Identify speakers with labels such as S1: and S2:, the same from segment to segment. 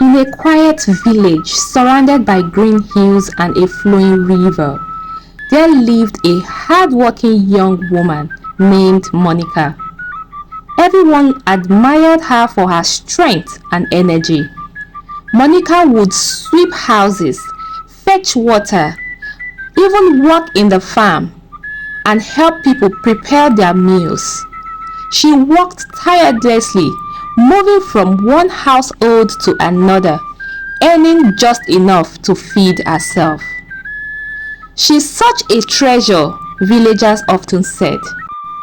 S1: In a quiet village surrounded by green hills and a flowing river, there lived a hard-working young woman named Monica. Everyone admired her for her strength and energy. Monica would sweep houses, fetch water, even work in the farm, and help people prepare their meals. She worked tirelessly, moving from one household to another, earning just enough to feed herself. She's such a treasure, villagers often said.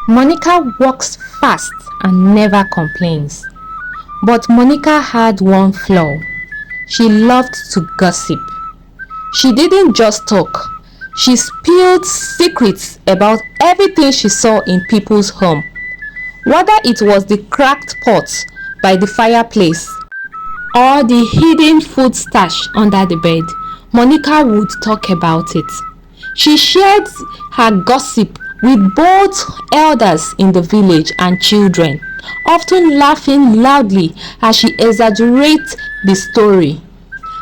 S1: Monica works fast and never complains. But Monica had one flaw. She loved to gossip. She didn't just talk. She spilled secrets about everything she saw in people's home. Whether it was the cracked pot by the fireplace or the hidden food stash under the bed, Monica would talk about it. She shared her gossip with both elders in the village and children, often laughing loudly as she exaggerates the story.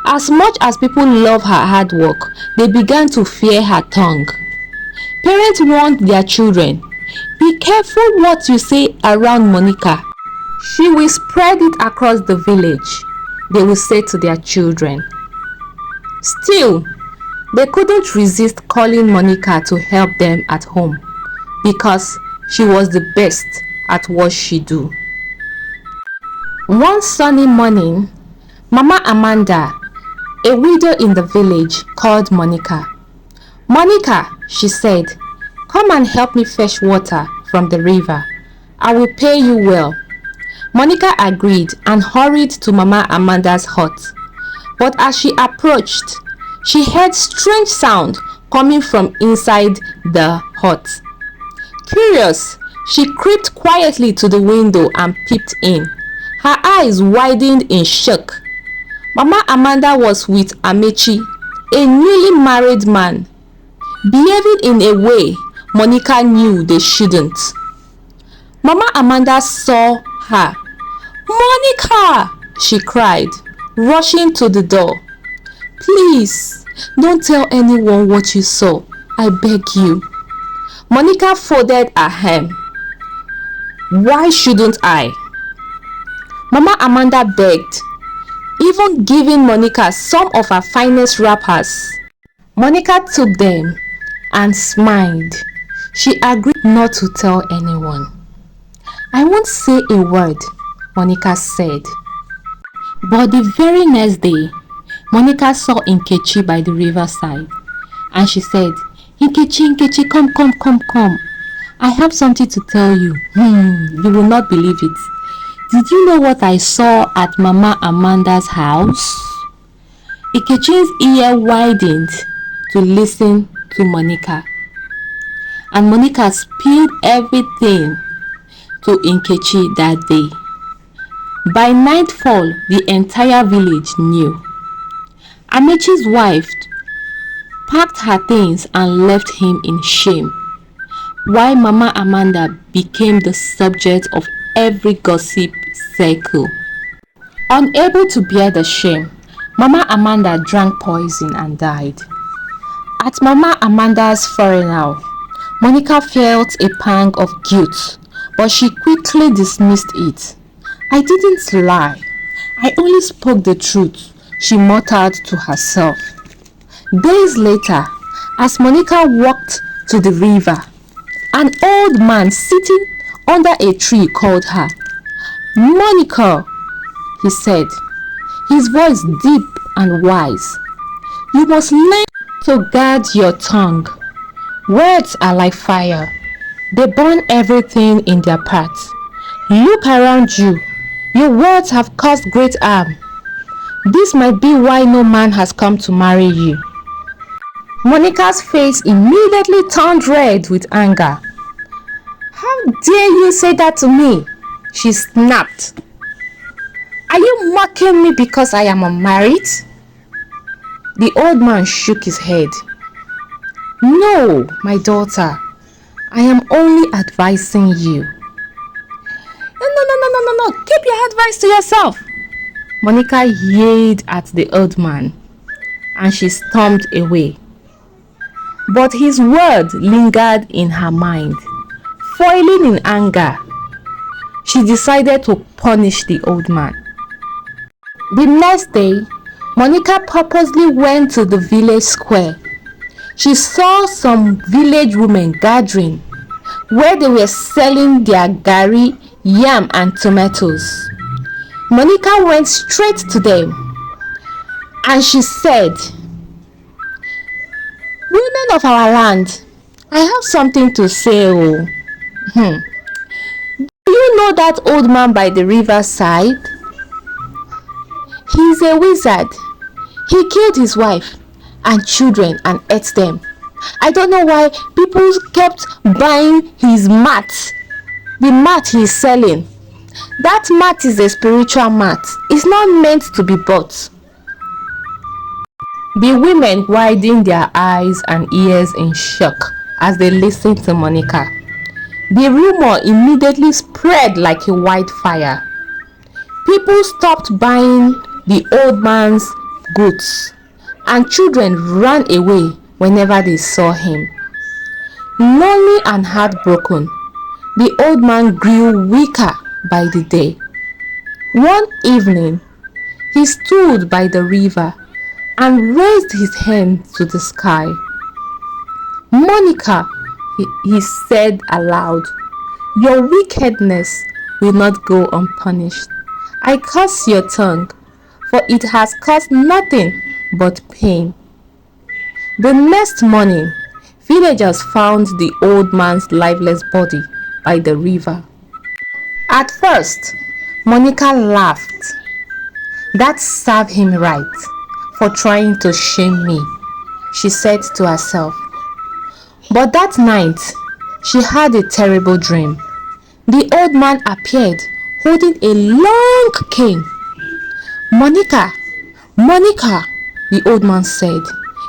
S1: As much as people love her hard work, they began to fear her tongue. Parents warned their children, "Be careful what you say around Monica. She will spread it across the village," they will say to their children. Still, they couldn't resist calling Monica to help them at home because she was the best at what she do. One sunny morning, Mama Amanda, a widow in the village, called Monica. "Monica," she said, "come and help me fetch water from the river. I will pay you well." Monica agreed and hurried to Mama Amanda's hut. But as she approached, she heard strange sound coming from inside the hut. Curious, she crept quietly to the window and peeped in. Her eyes widened in shock. Mama Amanda was with Amechi, a newly married man, behaving in a way Monica knew they shouldn't. Mama Amanda saw her. "Monica!" she cried, rushing to the door. "Please, don't tell anyone what you saw. I beg you." Monica folded her hand. "Why shouldn't I?" Mama Amanda begged, even giving Monica some of her finest wrappers. Monica took them and smiled. She agreed not to tell anyone. "I won't say a word," Monica said. But the very next day, Monica saw Nkechi by the riverside, and she said, Nkechi, come. I have something to tell you. You will not believe it. Did you know what I saw at Mama Amanda's house?" Nkechi's ear widened to listen to Monica, and Monica spilled everything to Nkechi that day. By nightfall, the entire village knew. Amechi's wife packed her things and left him in shame, while Mama Amanda became the subject of every gossip circle. Unable to bear the shame, Mama Amanda drank poison and died. At Mama Amanda's funeral, Monica felt a pang of guilt, but she quickly dismissed it. "I didn't lie. I only spoke the truth," she muttered to herself. Days later, as Monica walked to the river, an old man sitting under a tree called her. "Monica," he said, his voice deep and wise, "you must learn to guard your tongue. Words are like fire. They burn everything in their path. Look around you. Your words have caused great harm. This might be why no man has come to marry you." Monica's face immediately turned red with anger. "How dare you say that to me?" she snapped. "Are you mocking me because I am unmarried?" The old man shook his head. "No, my daughter. I am only advising you." No. Keep your advice to yourself," Monica yelled at the old man and she stormed away. But his word lingered in her mind. Foiling in anger, she decided to punish the old man. The next day, Monica purposely went to the village square. She saw some village women gathering where they were selling their garri, yam and tomatoes. Monica went straight to them and she said, "Women of our land, I have something to say. Do you know that old man by the riverside? He's a wizard. He killed his wife and children and ate them. I don't know why people kept buying his mat, the mat he's selling. That mat is a spiritual mat. It's not meant to be bought." The women widened their eyes and ears in shock as they listened to Monica. The rumor immediately spread like a wildfire. People stopped buying the old man's goods, and children ran away whenever they saw him. Lonely and heartbroken, the old man grew weaker by the day. One evening, he stood by the river and raised his hand to the sky. "Monica," he said aloud, "your wickedness will not go unpunished. I curse your tongue, for it has caused nothing but pain." The next morning, villagers found the old man's lifeless body by the river. At first, Monica laughed. "That served him right for trying to shame me," she said to herself. But that night, she had a terrible dream. The old man appeared holding a long cane. "Monica, Monica," the old man said,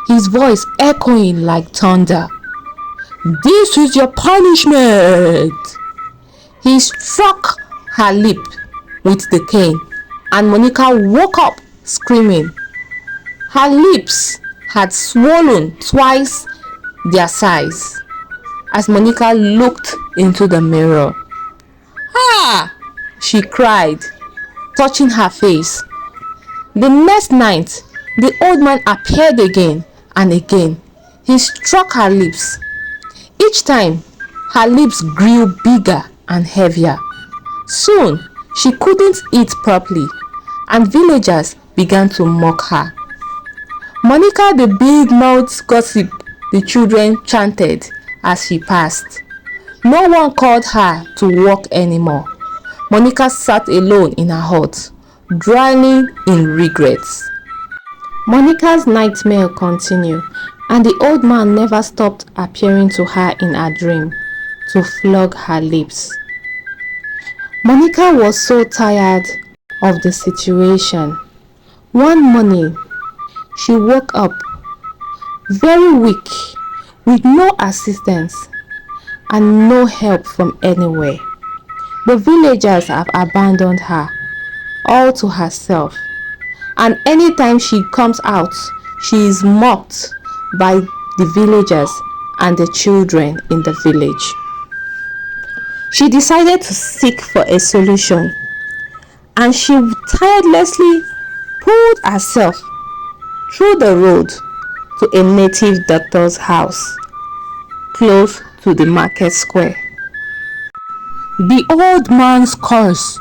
S1: his voice echoing like thunder. "This is your punishment." He struck her lip with the cane, and Monica woke up screaming. Her lips had swollen twice their size as Monica looked into the mirror. "Ah!" she cried, touching her face. The next night, the old man appeared again and again. He struck her lips. Each time, her lips grew bigger and heavier. Soon, she couldn't eat properly, and villagers began to mock her. "Monica the big mouth gossip," the children chanted as she passed. No one called her to work anymore. Monica sat alone in her hut, drowning in regrets. Monica's nightmare continued, and the old man never stopped appearing to her in her dream to flog her lips. Monica was so tired of the situation. One morning, she woke up very weak, with no assistance and no help from anywhere. The villagers have abandoned her all to herself, and anytime she comes out, she is mocked by the villagers and the children in the village. She decided to seek for a solution, and she tirelessly pulled herself through the road to a native doctor's house close to the market square. "The old man's curse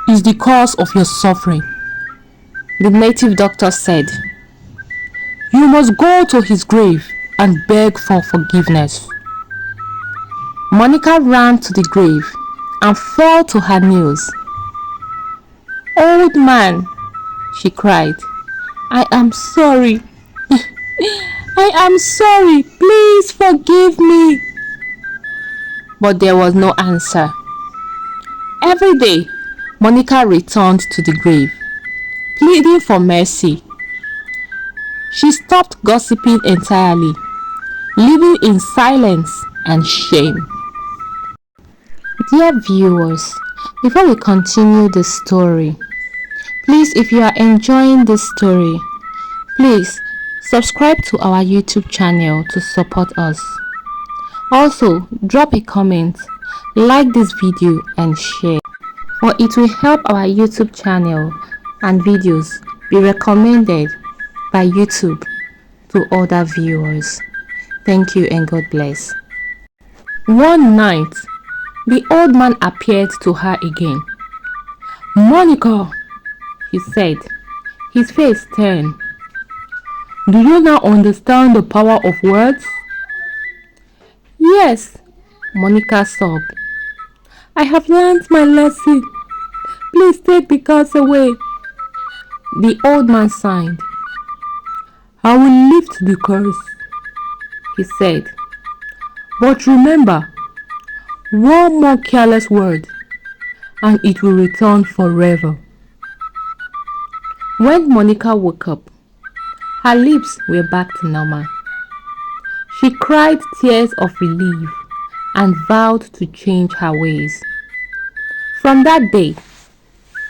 S1: is the cause of your suffering," the native doctor said. "You must go to his grave and beg for forgiveness." Monica ran to the grave and fell to her knees. "Old man," she cried, "I am sorry. I am sorry. Please forgive me." But there was no answer. Every day, Monica returned to the grave, pleading for mercy. She stopped gossiping entirely, living in silence and shame. Dear viewers, before we continue the story, Please, if you are enjoying this story, please subscribe to our YouTube channel to support us. Also, drop a comment, like this video and share, for it will help our YouTube channel and videos be recommended by YouTube to other viewers. Thank you and God bless. One night, the old man appeared to her again. "Monica," he said, his face stern. "Do you now understand the power of words?" "Yes," Monica sobbed. "I have learned my lesson. Please take the curse away." The old man sighed. "I will lift the curse," he said. "But remember, one more careless word, and it will return forever." When Monica woke up, her lips were back to normal. She cried tears of relief and vowed to change her ways. From that day,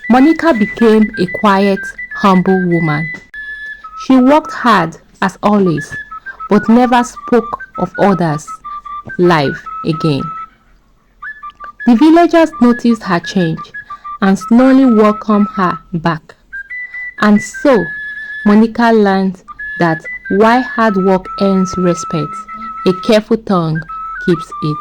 S1: Monica became a quiet, humble woman. She worked hard as always, but never spoke of others' life again. The villagers noticed her change and slowly welcomed her back. And so, Monica learned that while hard work earns respect, a careful tongue keeps it.